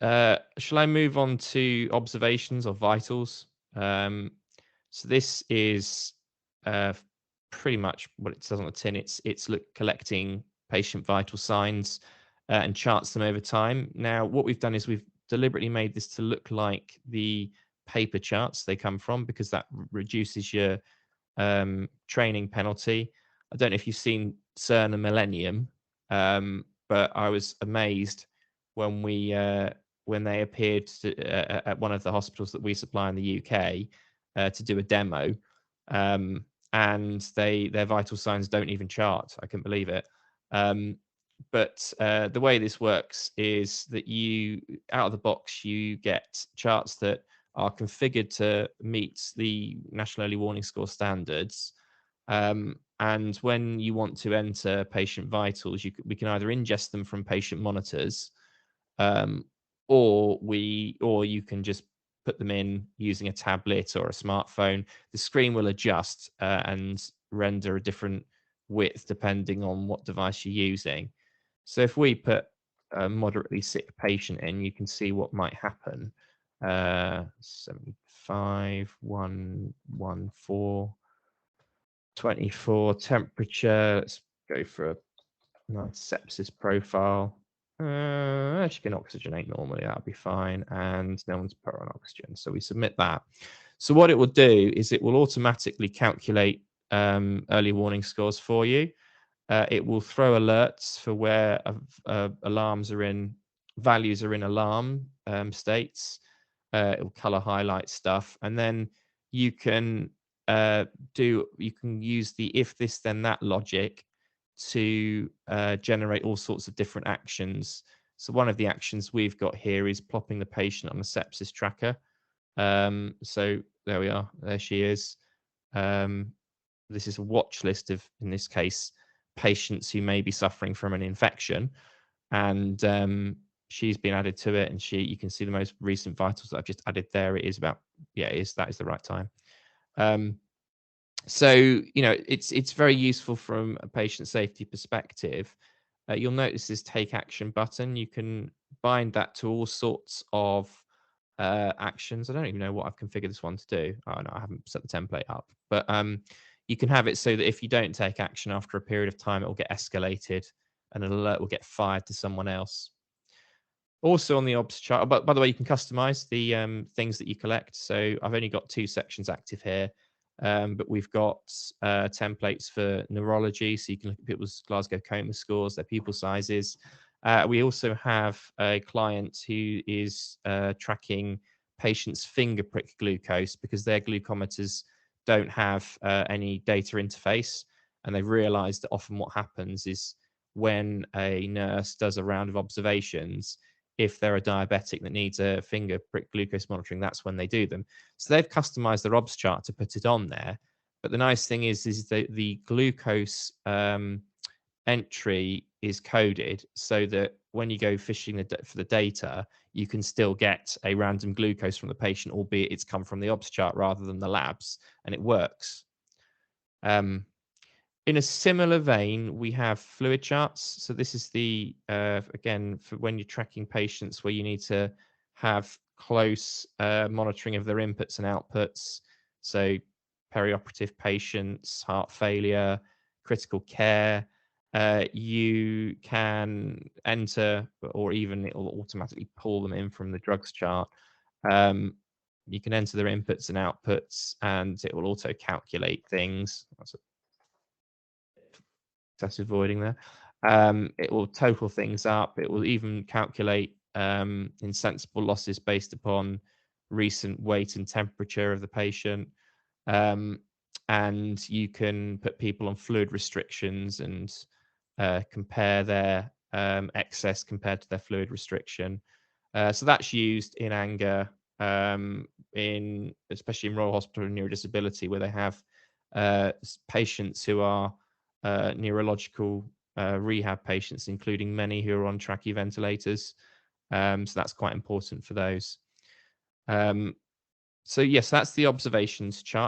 Shall I move on to observations or vitals? So this is uh, pretty much what it says on the tin. It's collecting patient vital signs and charts them over time. Now, what we've done is we've deliberately made this to look like the paper charts they come from, because that reduces your training penalty. I don't know if you've seen CERN Millennium, but I was amazed when when they appeared at one of the hospitals that we supply in the UK to do a demo, and their vital signs don't even chart. I couldn't believe it. But the way this works is that you, out of the box, you get charts that are configured to meet the National Early Warning Score standards. And when you want to enter patient vitals, we can either ingest them from patient monitors, or you can just put them in using a tablet or a smartphone. The screen will adjust and render a different width depending on what device you're using. So if we put a moderately sick patient in, you can see what might happen. 75, 114, 24 temperature. Let's go for a nice sepsis profile. She can oxygenate normally, that'll be fine. And no one's put on oxygen. So we submit that. So what it will do is it will automatically calculate early warning scores for you. It will throw alerts for where alarms are in, values are in alarm states. It will color highlight stuff, and then you can use the if this then that logic to generate all sorts of different actions. So one of the actions we've got here is plopping the patient on a sepsis tracker. So there we are. There she is. This is a watch list of, in this case, patients who may be suffering from an infection, and she's been added to it, and you can see the most recent vitals that I've just added there. It is about, that is the right time. So it's very useful from a patient safety perspective. You'll notice this take action button. You can bind that to all sorts of actions. I don't even know what I've configured this one to do. Oh no, I haven't set the template up, but you can have it so that if you don't take action after a period of time, it will get escalated and an alert will get fired to someone else. Also on the OBS chart, but by the way, you can customize the things that you collect. So I've only got 2 sections active here, but we've got templates for neurology, so you can look at people's Glasgow coma scores, their pupil sizes. We also have a client who is tracking patients' finger prick glucose because their glucometers don't have any data interface, and they've realized that often what happens is when a nurse does a round of observations, if they're a diabetic that needs a finger prick glucose monitoring, that's when they do them. So they've customized their OBS chart to put it on there. But the nice thing is the glucose entry is coded so that when you go fishing for the data, you can still get a random glucose from the patient, albeit it's come from the OBS chart rather than the labs, and it works. In a similar vein, we have fluid charts. So this is the, again, for when you're tracking patients where you need to have close monitoring of their inputs and outputs. So perioperative patients, heart failure, critical care. You can enter, or even it will automatically pull them in from the drugs chart. You can enter their inputs and outputs, and it will auto calculate things. That's avoiding there. It will total things up. It will even calculate insensible losses based upon recent weight and temperature of the patient. And you can put people on fluid restrictions and compare their excess compared to their fluid restriction. So that's used in anger, especially in Royal Hospital and Neurodisability, where they have patients who are neurological rehab patients, including many who are on trachea ventilators. So that's quite important for those. So yes, that's the observations chart.